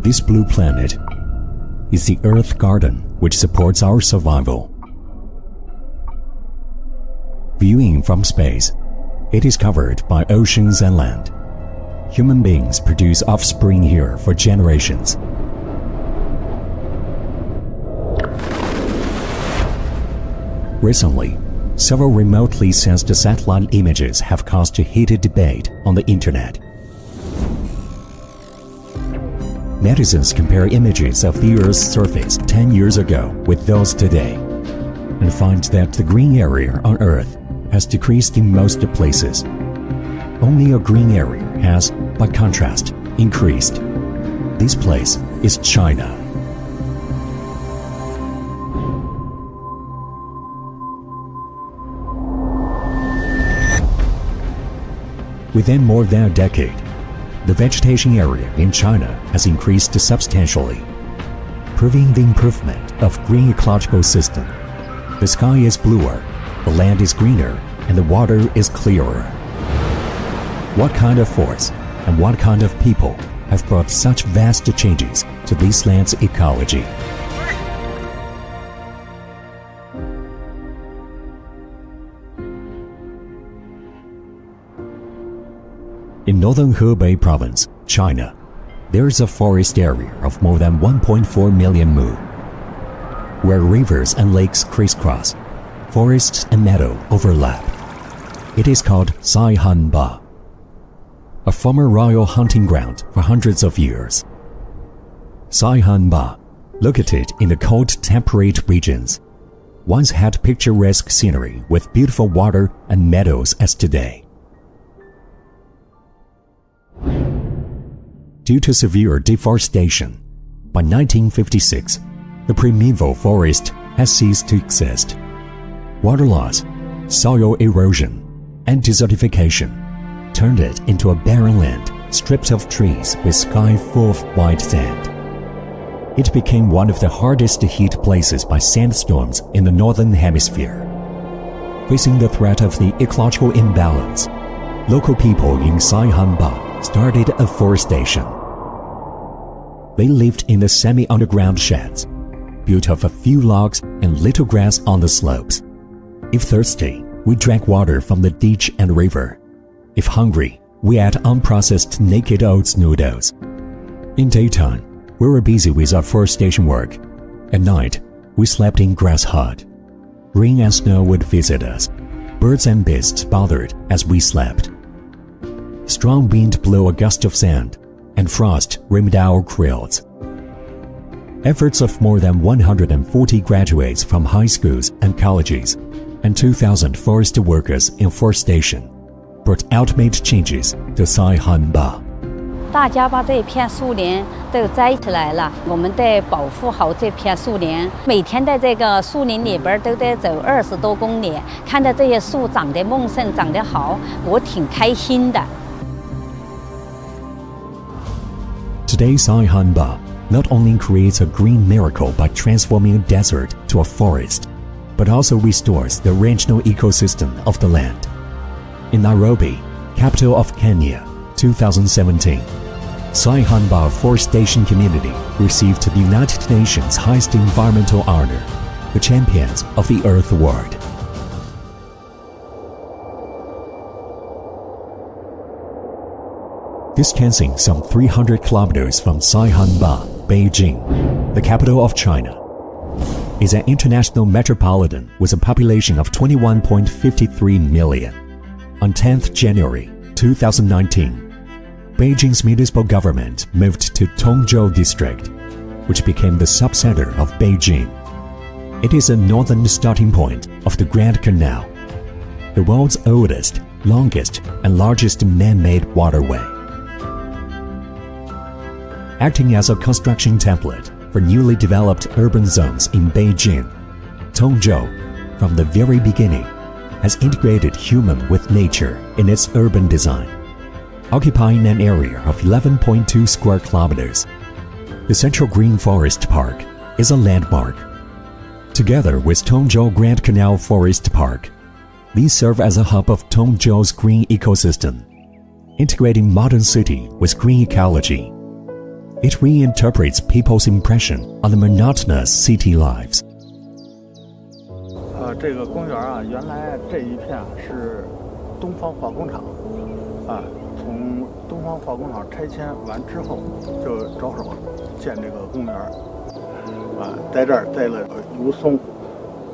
This blue planet is the Earth Garden which supports our survival. Viewing from space, it is covered by oceans and land. Human beings produce offspring here for generations. Recently, several remotely sensed satellite images have caused a heated debate on the internet. Netizens compare images of the Earth's surface 10 years ago with those today, and find that the green area on Earth has decreased in most places. Only a green area has, by contrast, increased. This place is China. Within more than a decade, the vegetation area in China has increased substantially, proving the improvement of green ecological system. The sky is bluer, the land is greener, and the water is clearer. What kind of force and what kind of people have brought such vast changes to this land's ecology? In northern Hebei province, China, there is a forest area of more than 1.4 million mu, where rivers and lakes crisscross, forests and meadow overlap. It is called Saihanba, a former royal hunting ground for hundreds of years. Saihanba, located in the cold temperate regions, once had picturesque scenery with beautiful water and meadows as today. Due to severe deforestation, by 1956, the primeval forest has ceased to exist. Water loss, soil erosion, and desertification turned it into a barren land stripped of trees with sky full of white sand. It became one of the hardest hit places by sandstorms in the northern hemisphere. Facing the threat of the ecological imbalance, local people in Saihanba started afforestation. They lived in the semi-underground sheds, built of a few logs and little grass on the slopes. If thirsty, we drank water from the ditch and river. If hungry, we ate unprocessed naked oats noodles. In daytime, we were busy with our afforestation work. At night, we slept in grass hut. Rain and snow would visit us. Birds and beasts bothered as we slept. Strong wind blew a gust of sand, and frost rimmed our quilts. Efforts of more than 140 graduates from high schools and colleges and 2,000 forest workers in afforestation brought ultimate changes to Saihanba. 大家把这一片树林都栽起来了，我们得保护好这片树林。每天在这个树林里边都得走20多公里，看到这些树长得茂盛、长得好，我挺开心的。 Today, Saihanba not only creates a green miracle by transforming a desert to a forest, but also restores the original ecosystem of the land. In Nairobi, capital of Kenya, 2017, Saihanba Afforestation Community received the United Nations' highest environmental honor, the Champions of the Earth Award. Distancing some 300 kilometers from Saihanba, Beijing, the capital of China, is an international metropolitan with a population of 21.53 million. On 10th January 2019, Beijing's municipal government moved to Tongzhou district, which became the subcenter of Beijing. It is a northern starting point of the Grand Canal, the world's oldest, longest, and largest man-made waterway. Acting as a construction template for newly developed urban zones in Beijing, Tongzhou, from the very beginning, has integrated human with nature in its urban design, occupying an area of 11.2 square kilometers. The Central Green Forest Park is a landmark. Together with Tongzhou Grand Canal Forest Park, these serve as a hub of Tongzhou's green ecosystem, integrating modern city with green ecology. It reinterprets people's impression on the monotonous city lives. 这个公园啊，原来这一片是东方化工厂，从东方化工厂拆迁完之后，就着手建这个公园，在这儿栽了油松、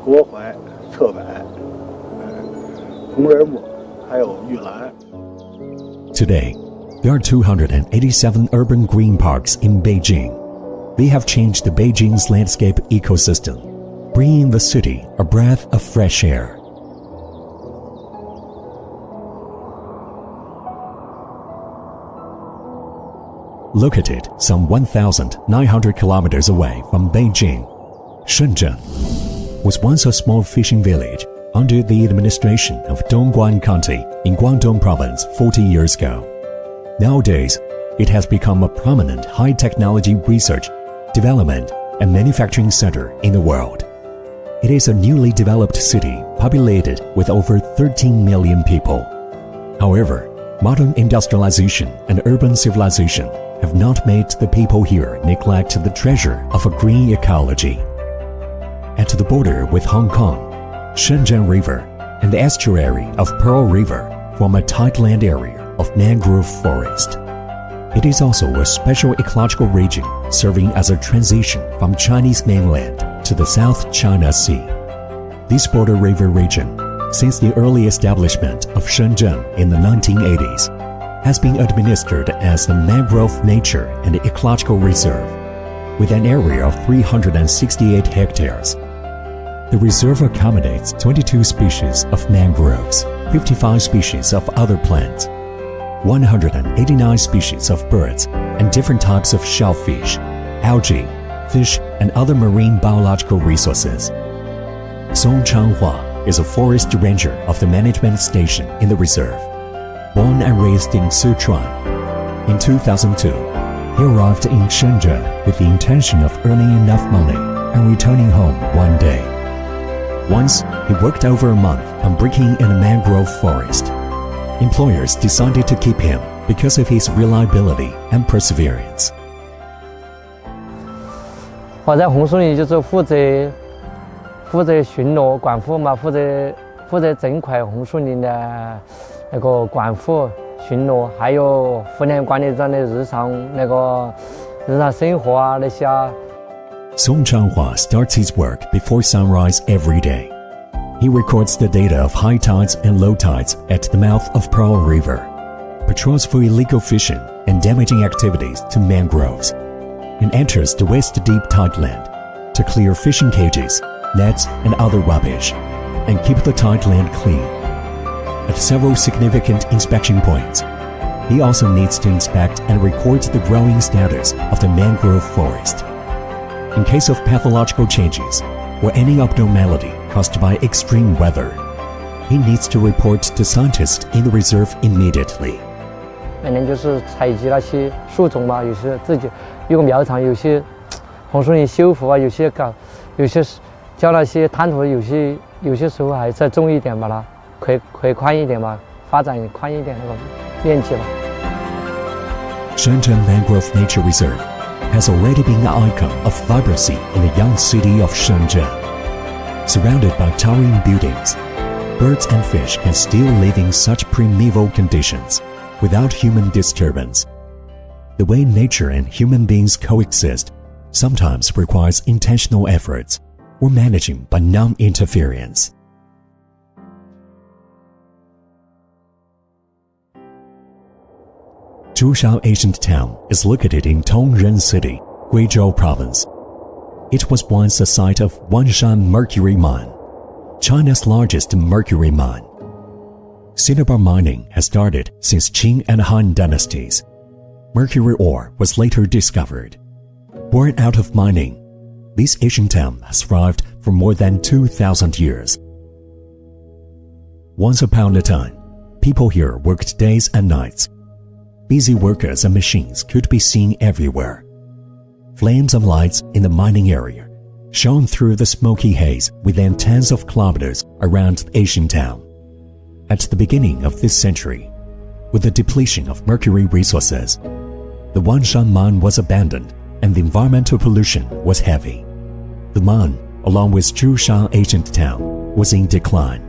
国槐、侧柏、红蕊木，还有玉兰。Today, there are 287 urban green parks in Beijing. They have changed Beijing's landscape ecosystem, bringing the city a breath of fresh air. Located some 1,900 kilometers away from Beijing, Shenzhen was once a small fishing village under the administration of Dongguan County in Guangdong Province 40 years ago. Nowadays, it has become a prominent high-technology research, development, and manufacturing center in the world. It is a newly developed city populated with over 13 million people. However, modern industrialization and urban civilization have not made the people here neglect the treasure of a green ecology. At the border with Hong Kong, Shenzhen River and the estuary of Pearl River form a tideland area of mangrove forest. It is also a special ecological region serving as a transition from Chinese mainland to the South China Sea. This border river region, since the early establishment of Shenzhen in the 1980s, has been administered as a mangrove nature and ecological reserve, with an area of 368 hectares. The reserve accommodates 22 species of mangroves, 55 species of other plants, 189 species of birds, and different types of shellfish, algae, fish, and other marine biological resources. Song Changhua is a forest ranger of the management station in the reserve. Born and raised in Sichuan, in 2002, he arrived in Shenzhen with the intention of earning enough money and returning home one day. Once, he worked over a month on breaking in a mangrove forest. Employers decided to keep him because of his reliability and perseverance. 我在红树林就是负责巡逻管护嘛，负责整块红树林的那个管护巡逻，还有湖南管理站的日常生活啊那些。Song Changhua starts his work before sunrise every day. He records the data of high tides and low tides at the mouth of Pearl River, patrols for illegal fishing and damaging activities to mangroves, and enters the waist deep tideland to clear fishing cages, nets, and other rubbish, and keep the tideland clean. At several significant inspection points, he also needs to inspect and record the growing status of the mangrove forest. In case of pathological changes or any abnormality caused by extreme weather, he needs to report to scientists in the reserve immediately. 每年就是采集那些树种嘛，有些自己有个苗场，有些红树林修复啊，有些浇那些滩涂，有些时候还再种一点把它可以宽一点嘛，发展宽一点那个面积嘛。Shenzhen Mangrove Nature Reserve has already been an icon of vibrancy in the young city of Shenzhen. Surrounded by towering buildings, birds and fish can still live in such primeval conditions without human disturbance. The way nature and human beings coexist sometimes requires intentional efforts or managing by non-interference. Zhushao Ancient Town is located in Tongren City, Guizhou Province. It was once the site of Wanshan Mercury Mine, China's largest mercury mine. Cinnabar mining has started since Qing and Han dynasties. Mercury ore was later discovered. Born out of mining, this ancient town has thrived for more than 2,000 years. Once upon a time, people here worked days and nights. Busy workers and machines could be seen everywhere. Flames of lights in the mining area shone through the smoky haze within tens of kilometers around the ancient town. At the beginning of this century, with the depletion of mercury resources, The Wanshan mine was abandoned and the environmental pollution was heavy. The mine, along with Zhushang ancient town, was in decline.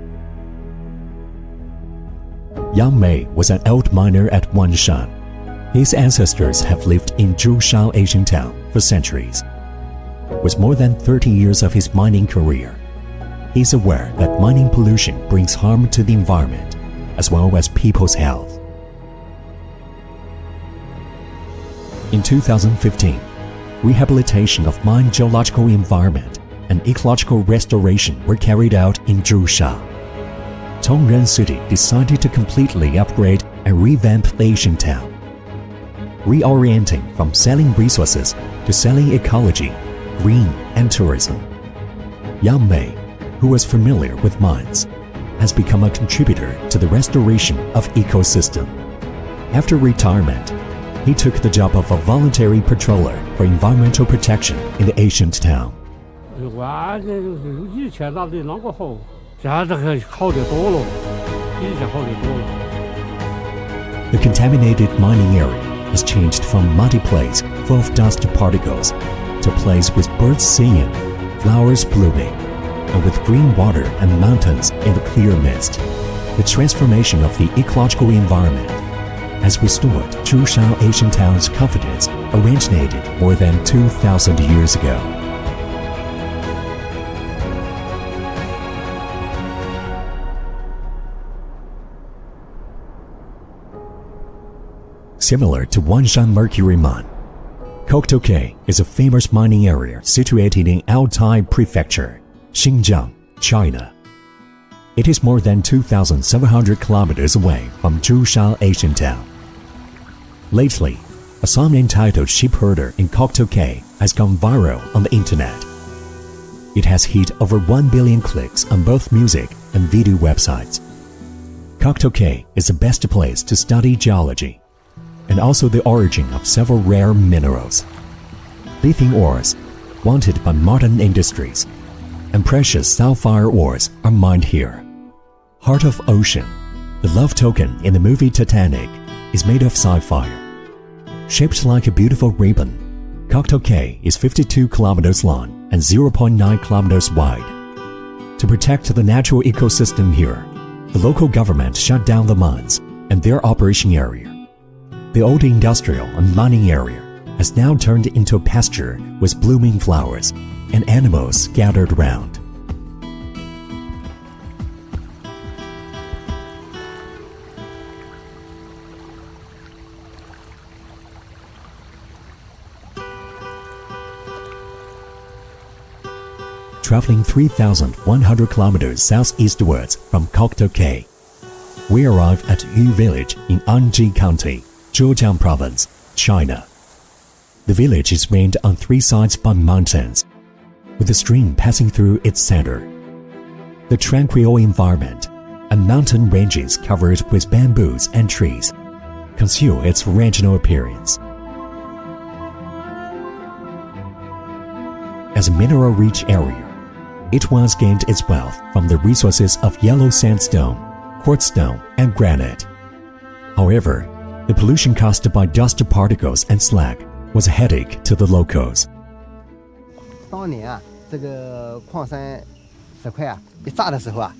Yang Mei was an old miner at Wanshan. His ancestors have lived in Zhushang ancient town for centuries. With more than 30 years of his mining career, he is aware that mining pollution brings harm to the environment as well as people's health. In 2015, rehabilitation of mine geological environment and ecological restoration were carried out in Zhushang. Tongren City decided to completely upgrade and revamp the ancient town, reorienting from selling resources to selling ecology, green, and tourism. Yang Mei, who was familiar with mines, has become a contributor to the restoration of ecosystem. After retirement, he took the job of a voluntary patroller for environmental protection in the ancient town. The contaminated mining area has changed from muddy place full of dust particles to a place with birds singing, flowers blooming, and with green water and mountains in the clear mist. The transformation of the ecological environment has restored Zhushang ancient town's confidence originated more than 2,000 years ago. Similar to Wanshan Mercury Mine, Koktoke is a famous mining area situated in Altai Prefecture, Xinjiang, China. It is more than 2,700 kilometers away from Zhushang ancient town. Lately, a song entitled Sheep Herder in Koktoke has gone viral on the internet. It has hit over 1 billion clicks on both music and video websites. Koktoke is the best place to study geology and also the origin of several rare minerals. Lithium ores, wanted by modern industries, and precious sapphire ores are mined here. Heart of Ocean, the love token in the movie Titanic, is made of sapphire. Shaped like a beautiful ribbon, Koktoke is 52 kilometers long and 0.9 kilometers wide. To protect the natural ecosystem here, the local government shut down the mines and their operation area. The old industrial and mining area has now turned into a pasture with blooming flowers and animals gathered around. Traveling 3,100 kilometers southeastwards from Koktoke, we arrive at Yu Village in Anji County, Zhejiang Province, China. The village is ringed on three sides by mountains, with a stream passing through its center. The tranquil environment and mountain ranges covered with bamboos and trees conceal its regional appearance. As a mineral-rich area, it once gained its wealth from the resources of yellow sandstone, quartzstone, and granite. However, the pollution caused by dust particles and slag was a headache to the locals. 当年啊，这个矿山石块啊，一炸的时候啊，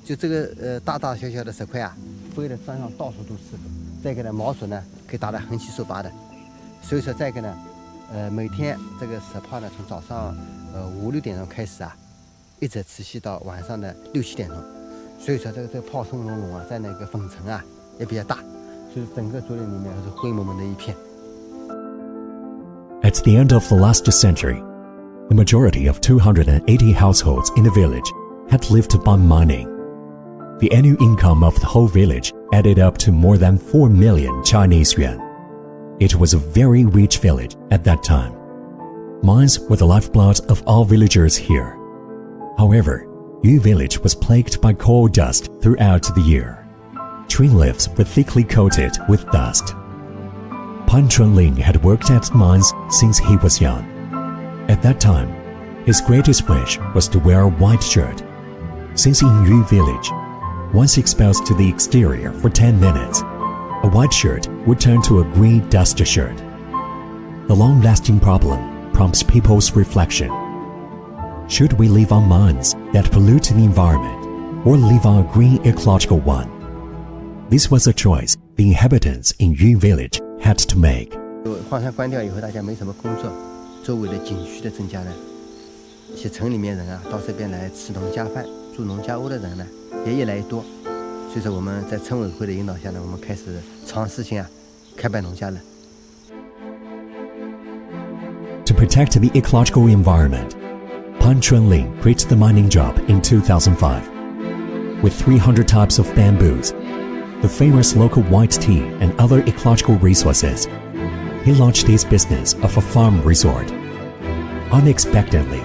就这个大大小小的石块啊，飞的山上到处都是。再一个呢，毛鼠呢可以打得横七竖八的。所以说，再一个呢，每天这个石炮呢，从早上5、6点钟开始啊，一直持续到晚上的6、7点钟。所以说，这个炮声隆隆啊，在那个粉尘啊也比较大。 At the end of the last century, the majority of 280 households in the village had lived by mining. The annual income of the whole village added up to more than 4 million Chinese yuan. It was a very rich village at that time. Mines were the lifeblood of all villagers here. However, Yu village was plagued by coal dust throughout the year. Tree leaves were thickly coated with dust. Pan Chunling had worked at mines since he was young. At that time, his greatest wish was to wear a white shirt. Since in Yu village, once exposed to the exterior for 10 minutes, a white shirt would turn to a green dust shirt. the long-lasting problem prompts people's reflection. Should we live on mines that pollute the environment or live on a green ecological one? This was a choice the inhabitants in Yu Village had to make. 矿山关掉以后，大家没什么工作，周围的景区的增加呢，一些城里面人啊，到这边来吃农家饭、住农家屋的人呢，也越来越多。所以说我们在村委会的引导下呢，我们开始尝试性开办农家乐。To protect the ecological environment, Pan Chunling quit the mining job in 2005. With 300 types of bamboos, the famous local white tea and other ecological resources, he launched his business of a farm resort. Unexpectedly,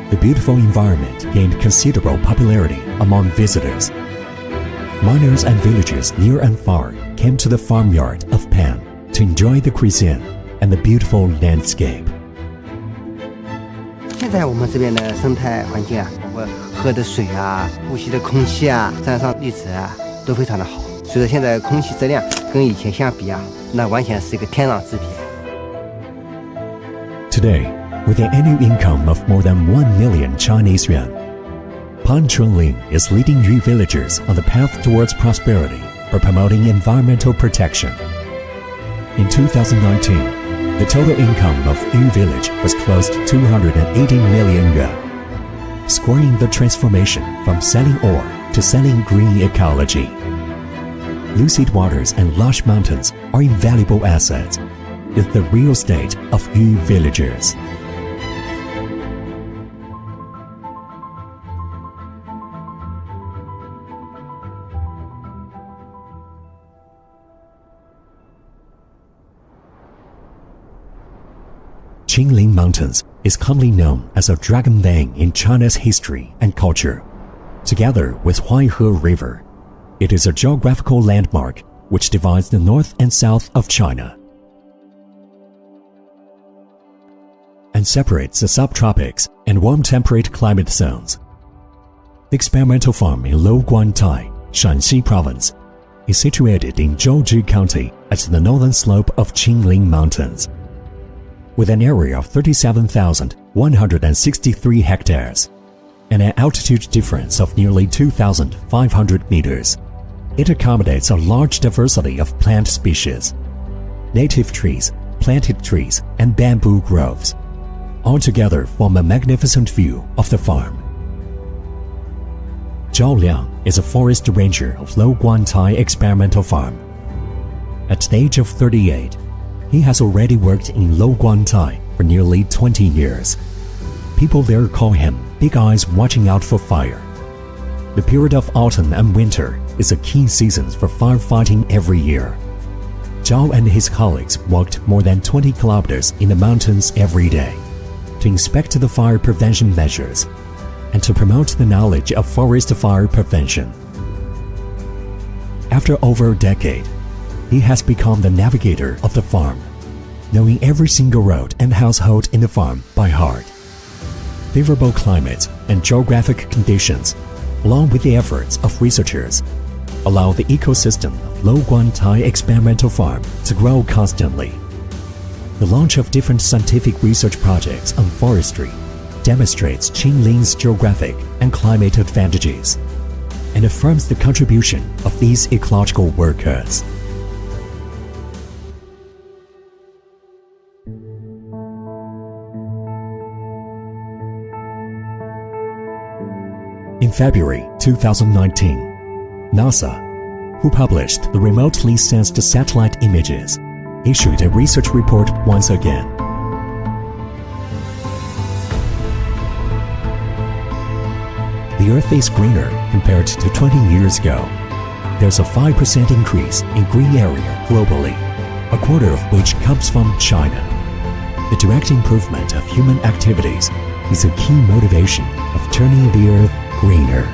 the beautiful environment gained considerable popularity among visitors. Miners and villagers near and far came to the farmyard of Pan to enjoy the cuisine and the beautiful landscape. 现在我们这边的生态环境啊，包括喝的水啊、呼吸的空气啊、山上绿植啊，都非常的好。所以说现在空气质量跟以前相比啊，那完全是一个天壤之别。Today, with an annual income of more than 1 million Chinese yuan, Pan Chunling is leading Yu villagers on the path towards prosperity by promoting environmental protection. In 2019, the total income of Yu Village was close to 280 million yuan, scoring the transformation from selling ore to selling green ecology. Lucid waters and lush mountains are invaluable assets. It's the real estate of Yu villagers. Qingling Mountains is commonly known as a dragon vein in China's history and culture. Together with Huaihe River, it is a geographical landmark which divides the north and south of China and separates the subtropics and warm temperate climate zones. The experimental farm in Luoguantai, Shanxi Province, is situated in Zhouzhi County at the northern slope of Qingling Mountains. With an area of 37,163 hectares and an altitude difference of nearly 2,500 meters, it accommodates a large diversity of plant species, native trees, planted trees, and bamboo groves. All together form a magnificent view of the farm. Zhao Liang is a forest ranger of Luoguantai Experimental Farm. At the age of 38, he has already worked in Luoguantai for nearly 20 years. People there call him Big Eyes Watching Out for Fire. The period of autumn and winter is a key season for firefighting every year. Zhao and his colleagues walked more than 20 kilometers in the mountains every day to inspect the fire prevention measures and to promote the knowledge of forest fire prevention. After over a decade, he has become the navigator of the farm, knowing every single road and household in the farm by heart. Favorable climate and geographic conditions, along with the efforts of researchers, allow the ecosystem of Luoguantai Experimental Farm to grow constantly. The launch of different scientific research projects on forestry demonstrates Qingling's geographic and climate advantages and affirms the contribution of these ecological workers. In February 2019, NASA, who published the remotely sensed satellite images, issued a research report once again. The Earth is greener compared to 20 years ago. There's a 5% increase in green area globally, a quarter of which comes from China. The direct improvement of human activities is a key motivation of turning the Earth greener.